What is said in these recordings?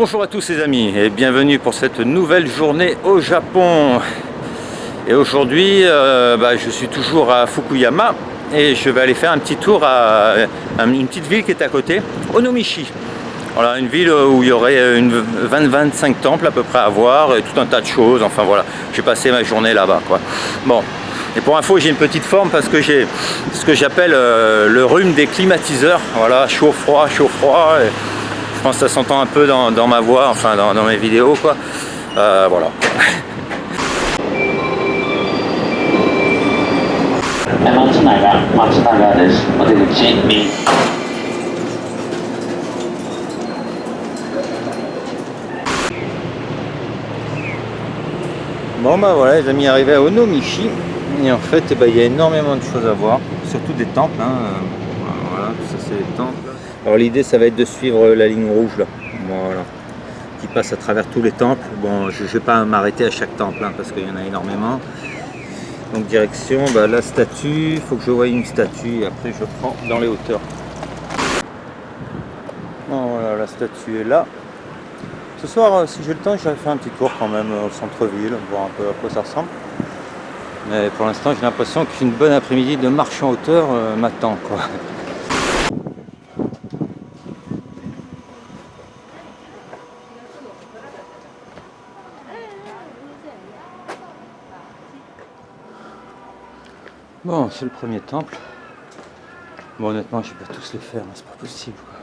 Bonjour à tous les amis et bienvenue pour cette nouvelle journée au Japon. Et aujourd'hui je suis toujours à Fukuyama et je vais aller faire un petit tour à une petite ville qui est à côté, Onomichi. Voilà, une ville où il y aurait 20-25 temples à peu près à voir et tout un tas de choses. Enfin voilà, j'ai passé ma journée là-bas quoi. Bon, et pour info, j'ai une petite forme parce que j'ai ce que j'appelle le rhume des climatiseurs. Voilà, chaud-froid, chaud-froid. Je pense que ça s'entend un peu dans ma voix, enfin dans mes vidéos quoi. Voilà. Bon bah voilà les amis, arrivés à Onomichi. Et en fait il y a énormément de choses à voir, surtout des temples. Voilà, tout ça c'est les temples. Alors l'idée ça va être de suivre la ligne rouge là. Voilà. Qui passe à travers tous les temples. Bon, je ne vais pas m'arrêter à chaque temple parce qu'il y en a énormément. Donc direction la statue, il faut que je voie une statue et après je prends dans les hauteurs. Bon, voilà, la statue est là. Ce soir, si j'ai le temps, j'aurais fait un petit tour quand même au centre-ville, voir un peu à quoi ça ressemble. Mais pour l'instant, j'ai l'impression qu'une bonne après-midi de marche en hauteur m'attend quoi. Bon, c'est le premier temple. Bon, honnêtement, je vais pas tous les faire, c'est pas possible quoi.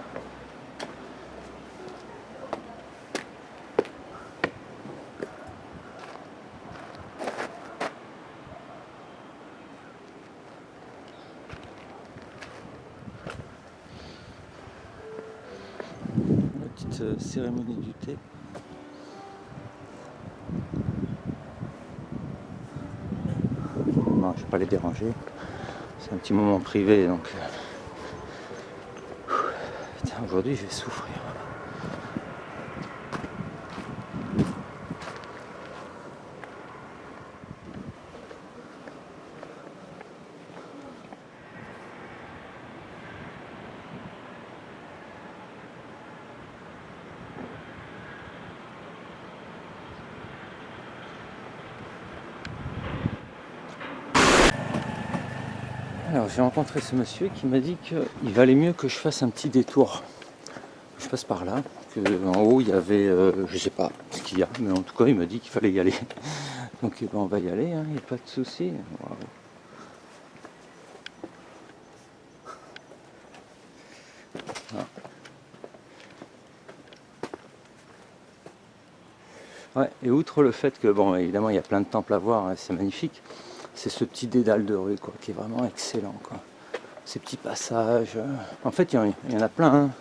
La petite cérémonie du thé. Non, je vais pas les déranger. C'est un petit moment privé donc. Putain, aujourd'hui je vais souffrir. Alors j'ai rencontré ce monsieur qui m'a dit qu'il valait mieux que je fasse un petit détour. Je passe par là, en haut il y avait, je sais pas ce qu'il y a, mais en tout cas il m'a dit qu'il fallait y aller. Donc on va y aller, il n'y a pas de souci. Wow. Ah. Ouais, et outre le fait que, bon évidemment il y a plein de temples à voir, c'est magnifique, c'est ce petit dédale de rue quoi, qui est vraiment excellent quoi. Ces petits passages, en fait il y en a plein.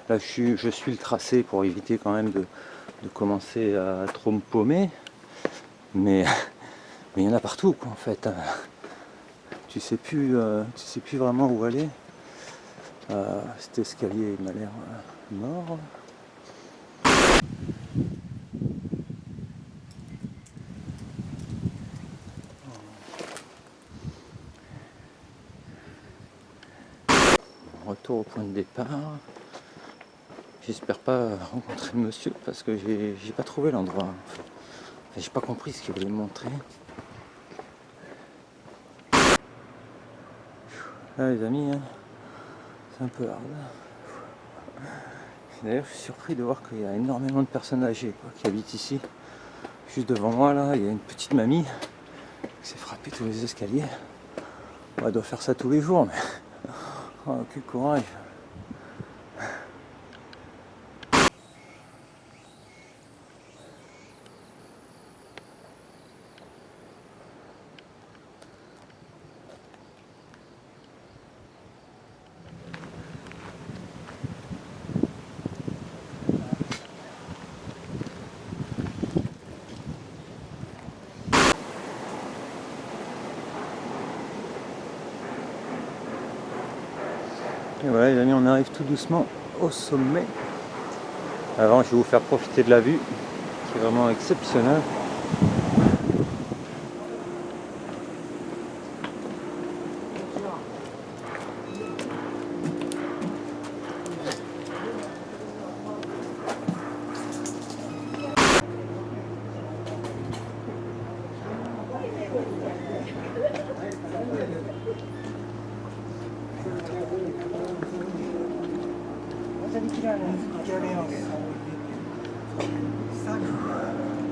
Là je suis le tracé pour éviter quand même de commencer à trop me paumer, mais il y en a partout quoi en fait. Tu sais plus vraiment où aller. Cet escalier il m'a l'air mort. Retour au point de départ. J'espère pas rencontrer le monsieur parce que j'ai pas trouvé l'endroit. Enfin, j'ai pas compris ce qu'il voulait me montrer. Là les amis, c'est un peu hard. D'ailleurs je suis surpris de voir qu'il y a énormément de personnes âgées quoi, qui habitent ici. Juste devant moi là, il y a une petite mamie qui s'est frappée tous les escaliers. Elle doit faire ça tous les jours mais oh, quel courage. Et voilà les amis, on arrive tout doucement au sommet. Avant je vais vous faire profiter de la vue qui est vraiment exceptionnelle. Je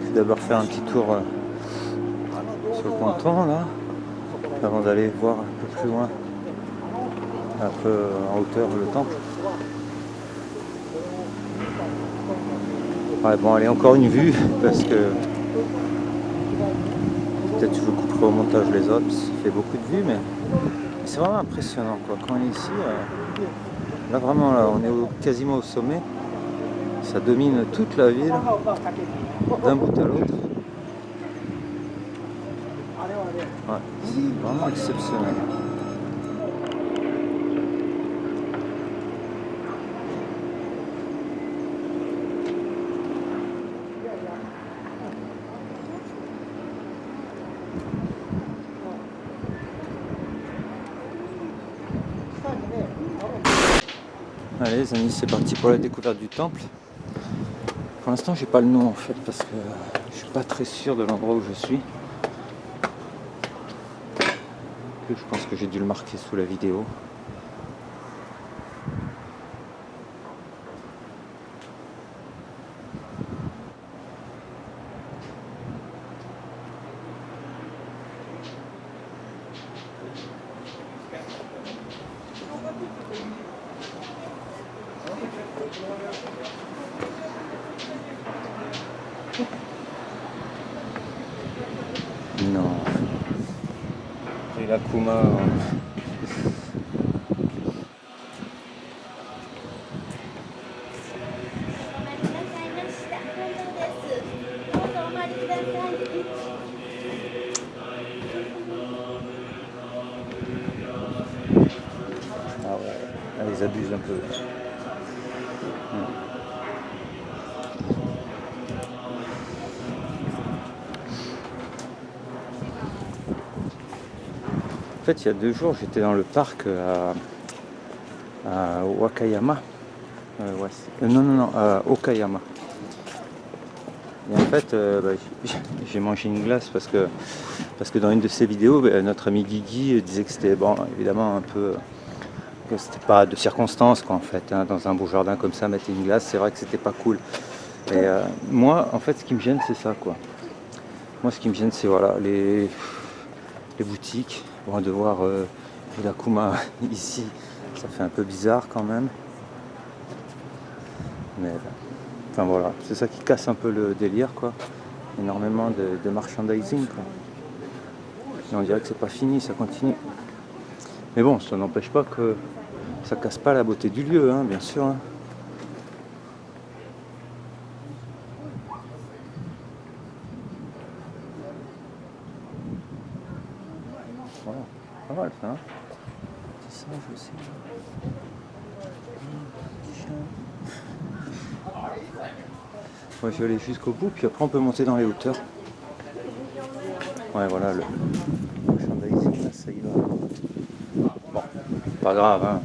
vais d'abord faire un petit tour sur le ponton là, avant d'aller voir un peu plus loin, un peu en hauteur le temple. Ouais, bon, allez, encore une vue, parce que peut-être je vous couperai au montage les autres, parce que ça fait beaucoup de vues, mais c'est vraiment impressionnant quoi. Quand on est ici, là vraiment, là, on est quasiment au sommet, ça domine toute la ville, d'un bout à l'autre. Ouais, c'est vraiment exceptionnel. Allez les amis, c'est parti pour la découverte du temple. Pour l'instant j'ai pas le nom en fait parce que je suis pas très sûr de l'endroit où je suis. Je pense que j'ai dû le marquer sous la vidéo. Non. Et la Kuma. Ah ouais, elle les abuse un peu. En fait, il y a 2 jours, j'étais dans le parc à Wakayama. Non, à Okayama. Et en fait, j'ai mangé une glace parce que dans une de ses vidéos, notre ami Guigui disait que c'était, bon, évidemment, un peu... que c'était pas de circonstance, quoi, en fait. Hein, dans un beau jardin comme ça, mettre une glace, c'est vrai que c'était pas cool. Et moi, en fait, ce qui me gêne, c'est ça, quoi. Moi, ce qui me gêne, c'est, voilà, les boutiques. Bon, de voir la Kuma ici, ça fait un peu bizarre quand même. Mais enfin voilà, c'est ça qui casse un peu le délire quoi. Énormément de merchandising quoi. Et on dirait que c'est pas fini, ça continue. Mais bon, ça n'empêche pas que ça casse pas la beauté du lieu, hein, bien sûr. Hein. Voilà, pas mal ça. Hein. C'est ça, je sais. Ouais, je vais aller jusqu'au bout, puis après on peut monter dans les hauteurs. Ouais, voilà, le merchandising, là, ça y va. Bon, pas grave, hein.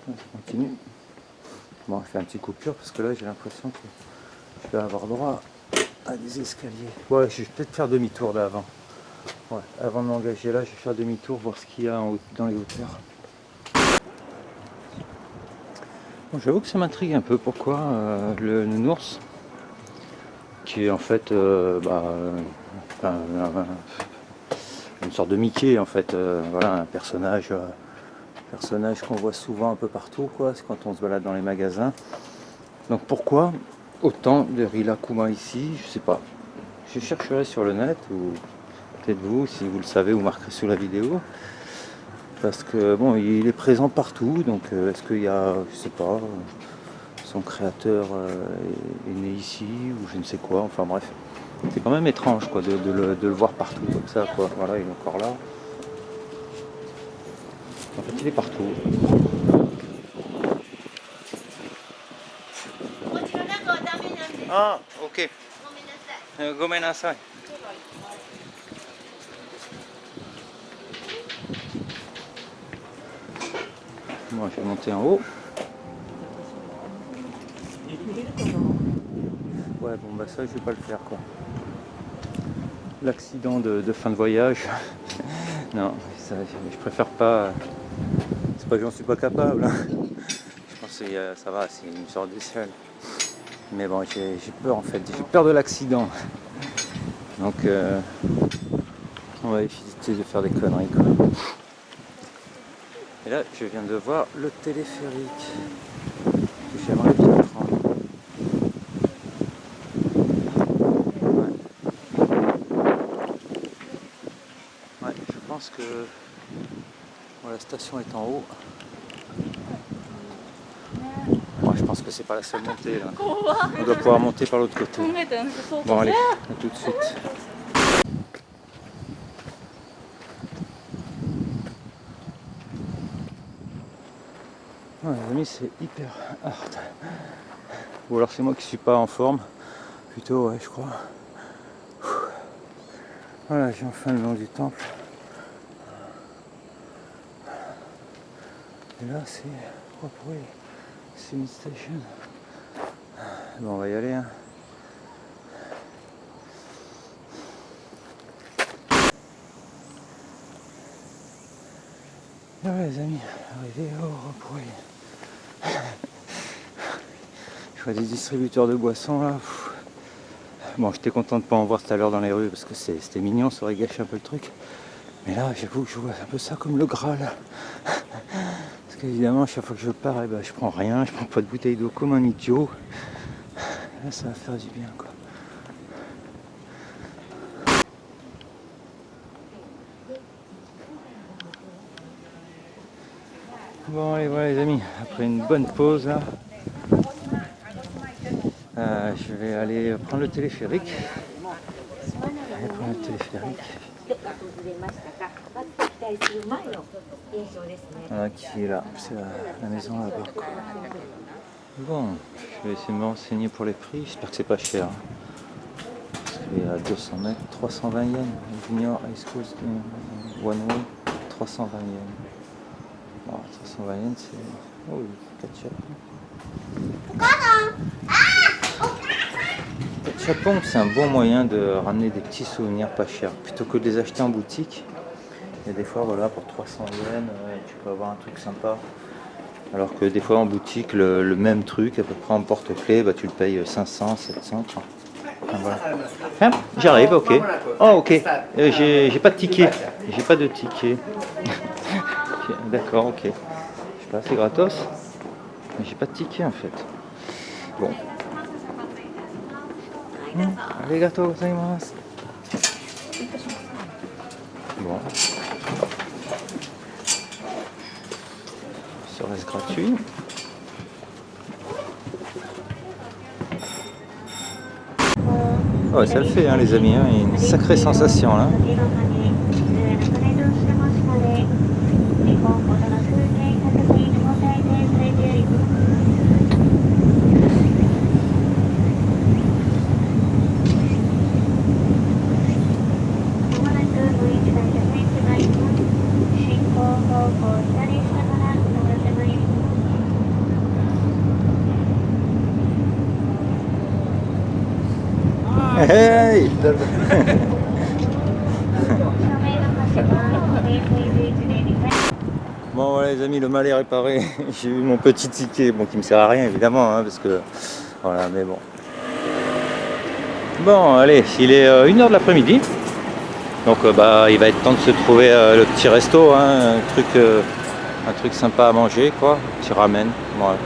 Je continue. Bon, je fais un petit coupure parce que là j'ai l'impression que je vais avoir droit à des escaliers. Ouais, je vais peut-être faire demi-tour là avant. Ouais, avant de m'engager là, je vais faire demi-tour, voir ce qu'il y a dans les hauteurs. Bon, j'avoue que ça m'intrigue un peu. Pourquoi le nounours, qui est en fait une sorte de Mickey en fait, voilà, un personnage qu'on voit souvent un peu partout quoi, c'est quand on se balade dans les magasins. Donc pourquoi autant de Rilakkuma ici, je sais pas. Je chercherai sur le net ou peut-être vous, si vous le savez, vous marquerez sous la vidéo. Parce que bon, il est présent partout, donc est-ce qu'il y a, je sais pas, son créateur est né ici ou je ne sais quoi, enfin bref. C'est quand même étrange quoi, de le voir partout comme ça quoi. Voilà, il est encore là. En fait il est partout. Ah, ok. Gomenasai. Bon, je vais monter en haut. Ouais, bon, bah ça, je vais pas le faire, quoi. L'accident de fin de voyage. Non, ça, je préfère pas. C'est pas que j'en suis pas capable. Hein. Je pense que ça va, c'est une sorte d'échelle. Mais bon, j'ai peur en fait. J'ai peur de l'accident. Donc, on va éviter de faire des conneries, quoi. Et là, je viens de voir le téléphérique. Que j'aimerais bien prendre. Ouais, je pense que bon, la station est en haut. Moi, je pense que c'est pas la seule montée là. On doit pouvoir monter par l'autre côté. Bon, allez, à tout de suite. Ouais, les amis, c'est hyper hard. Ou alors c'est moi qui suis pas en forme. Plutôt, ouais, je crois. Voilà, j'ai enfin le nom du temple. Et là, c'est Ropuri Summit Station. Bon, on va y aller. Hein. Et voilà, les amis, arrivé au Ropuri. Je vois des distributeurs de boissons là. Bon, j'étais content de ne pas en voir tout à l'heure dans les rues parce que c'était mignon, ça aurait gâché un peu le truc. Mais là, j'avoue que je vois un peu ça comme le Graal. Parce qu'évidemment, chaque fois que je pars, eh ben, je prends rien, je prends pas de bouteille d'eau comme un idiot. Là, ça va faire du bien, quoi. Bon, allez, voilà les amis, après une bonne pause là, je vais aller prendre le téléphérique. Voilà, qui est là, c'est la maison là-bas. Bon, je vais essayer de me renseigner pour les prix, j'espère que c'est pas cher. Parce qu'il est à 200 mètres, 320 yens, Junior High School One Way, 320 yens. Bon, 320 yens c'est... Oh oui, 4 Japon, c'est un bon moyen de ramener des petits souvenirs pas chers. Plutôt que de les acheter en boutique, il y a des fois, voilà, pour 300 yens, tu peux avoir un truc sympa. Alors que des fois en boutique, le même truc, à peu près en porte-clés, bah, tu le payes 500, 700. Voilà. Hein, j'arrive, ok. Oh, ok. J'ai pas de ticket. J'ai pas de ticket. D'accord, ok. Je sais pas, c'est gratos. Mais j'ai pas de ticket en fait. Bon. Arigatou gozaimasu. Bon. Serait-ce gratuit? Ouais, ça le fait, hein, les amis. Hein, une sacrée sensation là. Hey! Bon voilà les amis, le mal est réparé. J'ai eu mon petit ticket, bon qui me sert à rien évidemment, hein, parce que voilà, mais bon. Bon allez, il est 1h de l'après-midi, donc bah il va être temps de se trouver le petit resto, hein, un truc sympa à manger quoi, un petit ramen, voilà.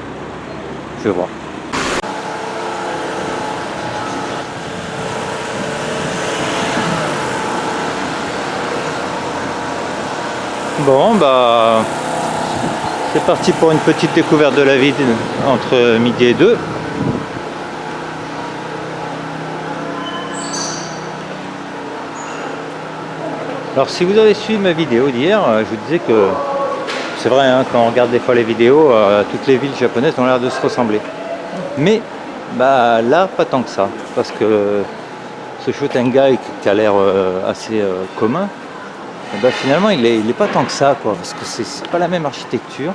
Je vais voir. Bon bah c'est parti pour une petite découverte de la ville entre midi et 2. Alors si vous avez suivi ma vidéo d'hier, je vous disais que c'est vrai, hein, quand on regarde des fois les vidéos, toutes les villes japonaises ont l'air de se ressembler. Mais bah, là, pas tant que ça. Parce que ce Shotengai qui a l'air assez commun, bah, finalement il est pas tant que ça, quoi, parce que c'est pas la même architecture.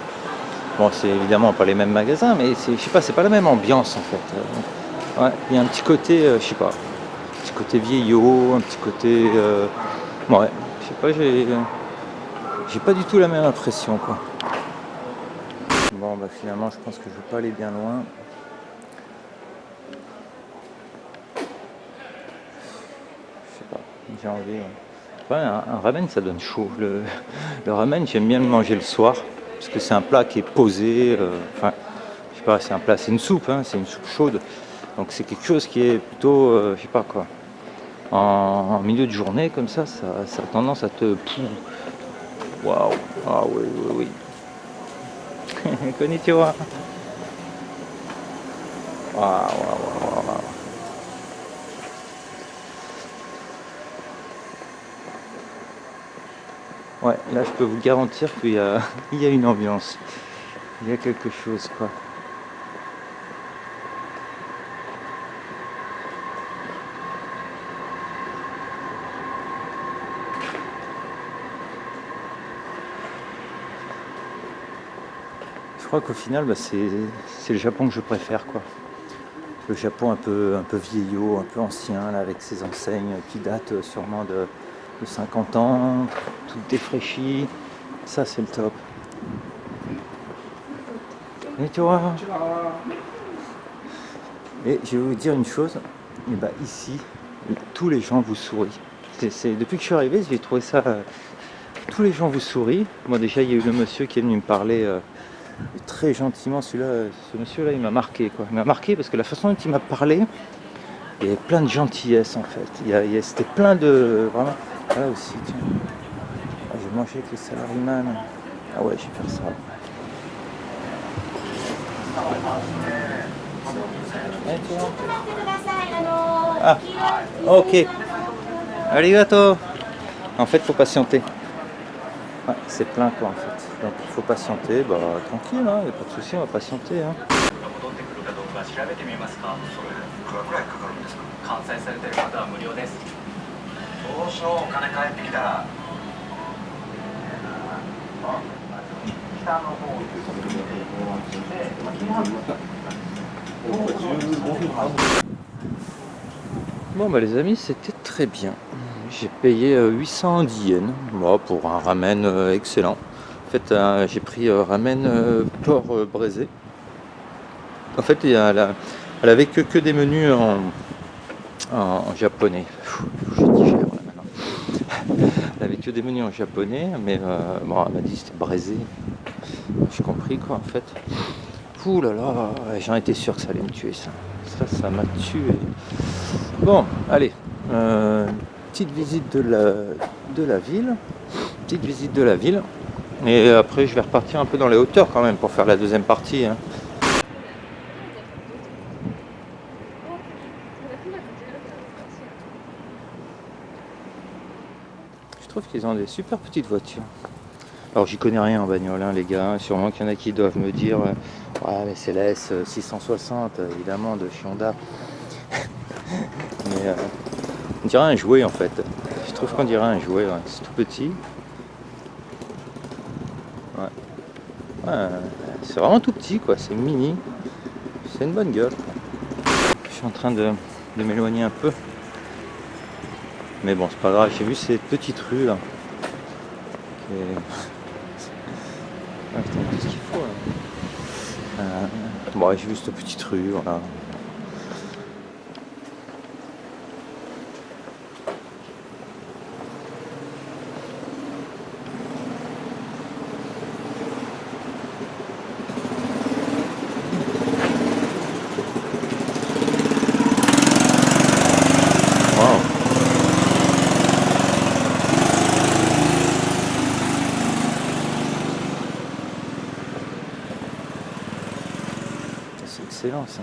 Bon, c'est évidemment pas les mêmes magasins, mais je sais pas, c'est pas la même ambiance en fait. Ouais, il y a un petit côté, je sais pas, un petit côté vieillot, un petit côté, ouais, je sais pas, j'ai pas du tout la même impression, quoi. Bon, bah finalement, je pense que je vais pas aller bien loin. Je sais pas, j'ai envie. Ouais, un ramen, ça donne chaud. Le ramen, j'aime bien le manger le soir, parce que c'est un plat qui est posé. Enfin, je sais pas, c'est un plat, c'est une soupe, hein, c'est une soupe chaude. Donc c'est quelque chose qui est plutôt, je sais pas quoi. En milieu de journée, comme ça a tendance à te... Waouh. Ah oui, oui, oui. Konnichiwa. Waouh, waouh, waouh, waouh. Ouais, là je peux vous garantir qu'il y a, il y a une ambiance. Il y a quelque chose, quoi. Je crois qu'au final, bah, c'est le Japon que je préfère, quoi. Le Japon un peu vieillot, un peu ancien, là, avec ses enseignes qui datent sûrement de 50 ans, tout défraîchi. Ça, c'est le top. Et tu vois. Et je vais vous dire une chose, et bah, ici, tous les gens vous sourient. Depuis que je suis arrivé, j'ai trouvé ça... tous les gens vous sourient. Moi déjà, il y a eu le monsieur qui est venu me parler très gentiment. Ce monsieur-là, il m'a marqué, quoi. Il m'a marqué parce que la façon dont il m'a parlé, il y avait plein de gentillesse, en fait. C'était plein de... Vraiment... Là aussi, tiens. Ah, j'ai mangé avec les salariés. Ah ouais, je vais faire ça. Ah, ok. Arigato. En fait, faut patienter. Ouais, c'est plein, quoi, en fait. Donc, il faut patienter. Bah, tranquille, hein. Y a pas de souci, on va patienter, hein. Bon bah les amis, c'était très bien. J'ai payé 810 yens pour un ramen excellent. En fait, j'ai pris ramen porc braisé. En fait, elle avait que des menus en japonais. Je digère là maintenant. Elle avait que des menus en japonais, mais bon, elle m'a dit que c'était braisé. J'ai compris, quoi, en fait. Ouh là là, j'en étais sûr que ça allait me tuer, ça. Ça m'a tué. Bon, allez. Petite visite de la ville. Petite visite de la ville. Et après, je vais repartir un peu dans les hauteurs quand même pour faire la deuxième partie, hein. Je trouve qu'ils ont des super petites voitures. Alors j'y connais rien en bagnole, hein, les gars. Sûrement qu'il y en a qui doivent me dire ouais, mais c'est la S660 évidemment de Hyundai. Mais on dirait un jouet en fait. Je trouve qu'on dirait un jouet, ouais. C'est tout petit. Ouais. Ouais, c'est vraiment tout petit, quoi. C'est mini. C'est une bonne gueule, quoi. Je suis en train de m'éloigner un peu. Mais bon, c'est pas grave. J'ai vu cette petite rue là. Ah, putain, tout ce qu'il faut là. Bon, j'ai vu cette petite rue, voilà. C'est excellent ça.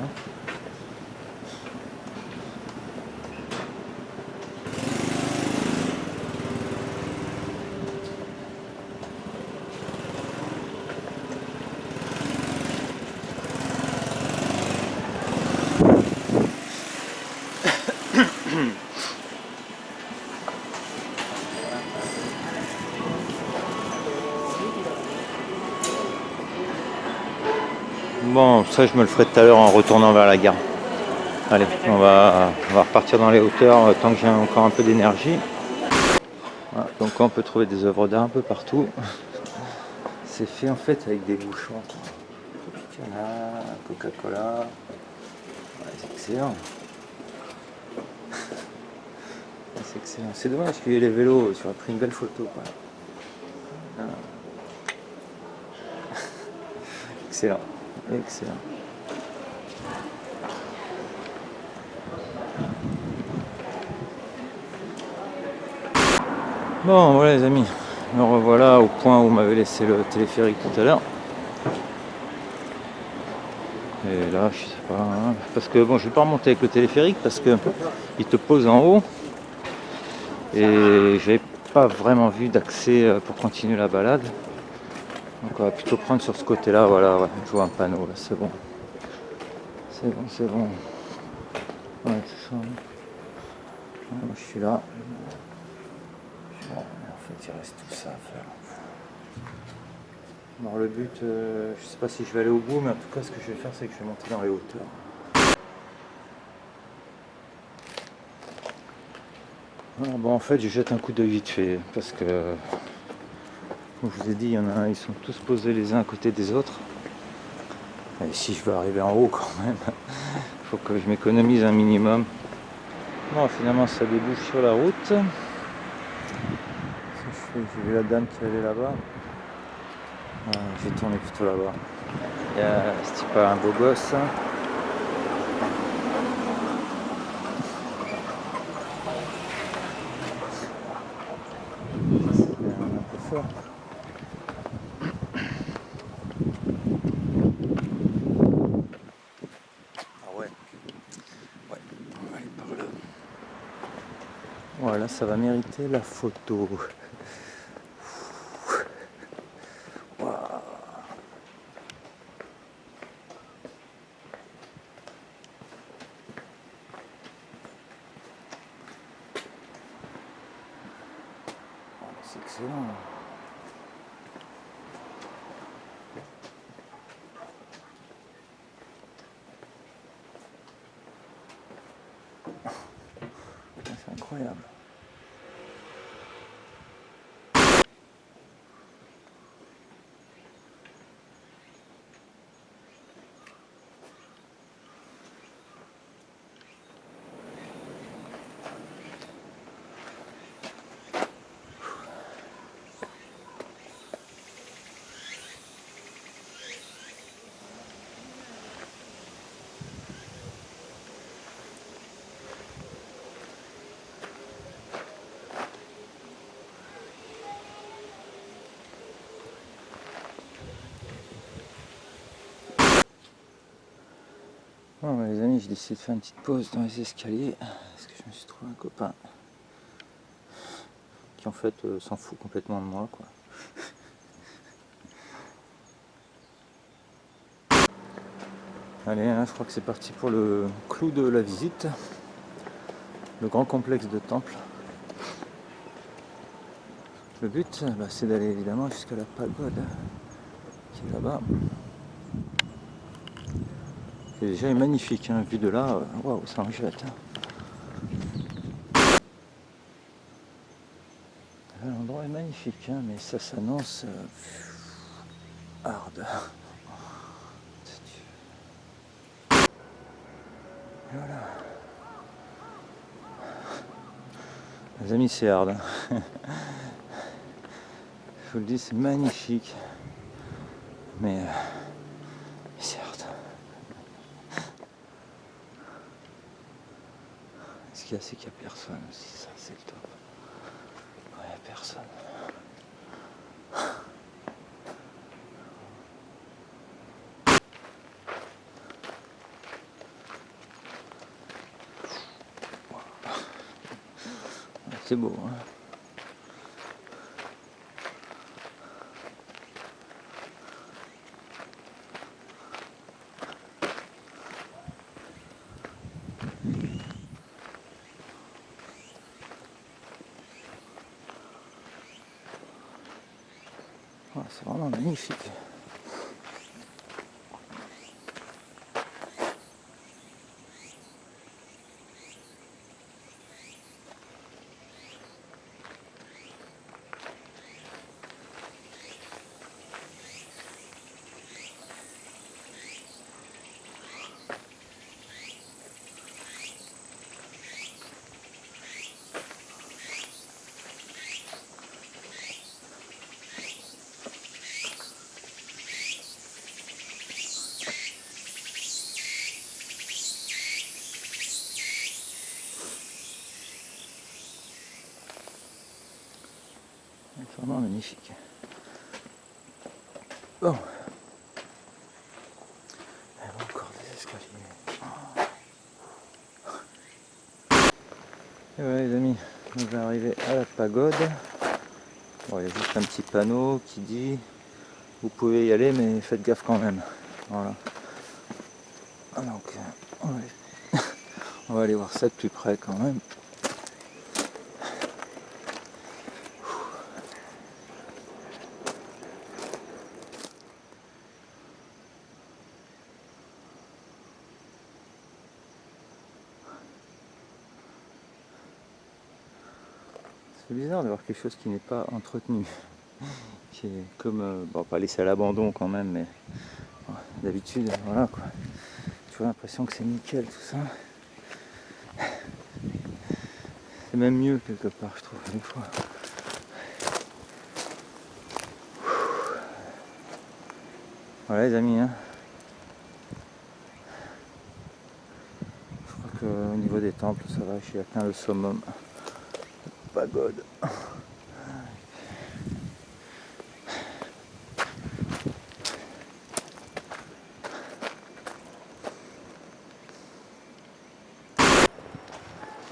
Bon, ça je me le ferai tout à l'heure en retournant vers la gare. Allez, on va repartir dans les hauteurs tant que j'ai encore un peu d'énergie. Voilà, donc on peut trouver des œuvres d'art un peu partout. C'est fait en fait avec des bouchons. Tropicana, Coca-Cola. Ouais, c'est excellent. C'est excellent. C'est dommage qu'il y ait les vélos. Tu aurais pris une belle photo. Quoi. Ah. Excellent. Excellent. Bon, voilà les amis. Me revoilà au point où on m'avait laissé le téléphérique tout à l'heure. Et là, je sais pas, hein, parce que bon, je vais pas remonter avec le téléphérique parce que il te pose en haut et j'avais pas vraiment vu d'accès pour continuer la balade. Donc on va plutôt prendre sur ce côté-là, voilà, ouais, je vois un panneau là, c'est bon. C'est bon, c'est bon. Ouais, c'est ça. Ouais, moi, je suis là. Bon, en fait, il reste tout ça à faire. Alors le but, je sais pas si je vais aller au bout, mais en tout cas, ce que je vais faire, c'est que je vais monter dans les hauteurs. Alors, bon, en fait, je jette un coup d'œil vite fait parce que, comme je vous ai dit, il y en a, ils sont tous posés les uns à côté des autres. Et si je veux arriver en haut, quand même, il faut que je m'économise un minimum. Bon, finalement, ça débouche sur la route. J'ai vu la dame qui allait là-bas. J'ai tourné plutôt là-bas. Il y a ce type un beau gosse. Un peu fort. Ah ouais. Ouais, on va aller par là. Voilà, ça va mériter la photo. C'est excellent. C'est incroyable. Bon, les amis, j'ai décidé de faire une petite pause dans les escaliers parce que je me suis trouvé un copain qui en fait s'en fout complètement de moi, quoi. Allez, là, je crois que c'est parti pour le clou de la visite, le grand complexe de temple. Le but, c'est d'aller évidemment jusqu'à la pagode qui est là-bas. C'est déjà magnifique, hein, vu de là, waouh, ça en jette. L'endroit est magnifique, hein, mais ça s'annonce hard. Voilà. Les amis, c'est hard. Hein. Je vous le dis, c'est magnifique. Mais c'est hard. Ce qu'il y a, c'est qu'il n'y a personne aussi, ça, c'est le top. Ouais, il n'y a personne. C'est beau, hein. C'est vraiment magnifique. C'est vraiment magnifique. Bon. Encore des escaliers. Et voilà les amis, on va arriver à la pagode. Bon, il y a juste un petit panneau qui dit vous pouvez y aller mais faites gaffe quand même. Voilà. Donc on va aller voir ça de plus près quand même. C'est bizarre de voir quelque chose qui n'est pas entretenu, qui est comme, bon, pas laissé à l'abandon quand même, mais bon, d'habitude, voilà quoi. J'ai toujours l'impression que c'est nickel tout ça. C'est même mieux quelque part, je trouve, des fois. Voilà les amis, hein. Je crois qu'au niveau des temples, ça va, j'ai atteint le summum. Pagode.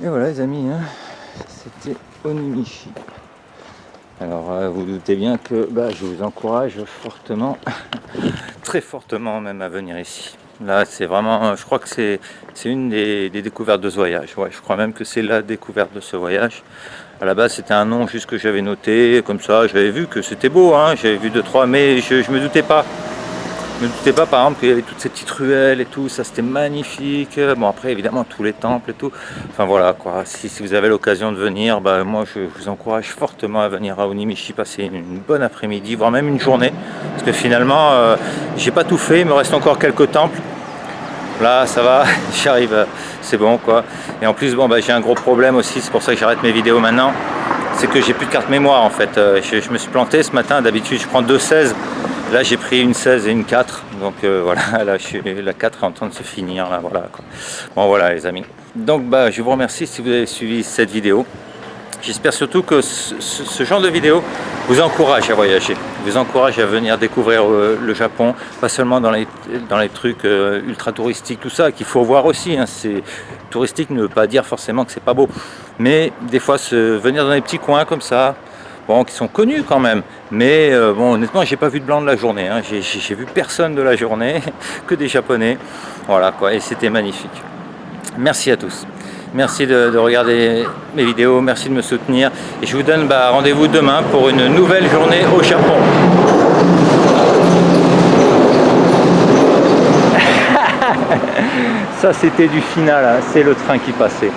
Et voilà les amis, hein, c'était Onimichi. Alors vous vous doutez bien que je vous encourage fortement, très fortement même à venir ici. Là c'est vraiment, je crois que c'est une des découvertes de ce voyage. Ouais, je crois même que c'est la découverte de ce voyage. À la base c'était un nom juste que j'avais noté, comme ça j'avais vu que c'était beau, hein, j'avais vu 2-3, mais je me doutais pas. Je me doutais pas par exemple qu'il y avait toutes ces petites ruelles et tout, ça c'était magnifique. Bon après évidemment tous les temples et tout. Enfin voilà quoi, si vous avez l'occasion de venir, moi je vous encourage fortement à venir à Onimichi, passer une bonne après-midi, voire même une journée. Parce que finalement j'ai pas tout fait, il me reste encore quelques temples. Là ça va, j'arrive, c'est bon quoi. Et en plus j'ai un gros problème aussi, c'est pour ça que j'arrête mes vidéos maintenant. C'est que j'ai plus de carte mémoire en fait. Je me suis planté ce matin, d'habitude je prends 2 16. Là j'ai pris une 16 et une 4, donc voilà, là la 4 est en train de se finir, là, voilà, quoi. Bon voilà les amis. Donc je vous remercie si vous avez suivi cette vidéo. J'espère surtout que ce genre de vidéo vous encourage à voyager, vous encourage à venir découvrir le Japon, pas seulement dans les trucs ultra touristiques, tout ça, qu'il faut voir aussi, hein. C'est touristique ne veut pas dire forcément que c'est pas beau, mais des fois venir dans des petits coins comme ça, bon, qui sont connus quand même, mais honnêtement j'ai pas vu de blanc de la journée, hein. J'ai vu personne de la journée, que des Japonais, voilà quoi, et c'était magnifique. Merci à tous, merci de regarder mes vidéos, merci de me soutenir, et je vous donne rendez-vous demain pour une nouvelle journée au Japon. Ça c'était du final, hein. C'est le train qui passait.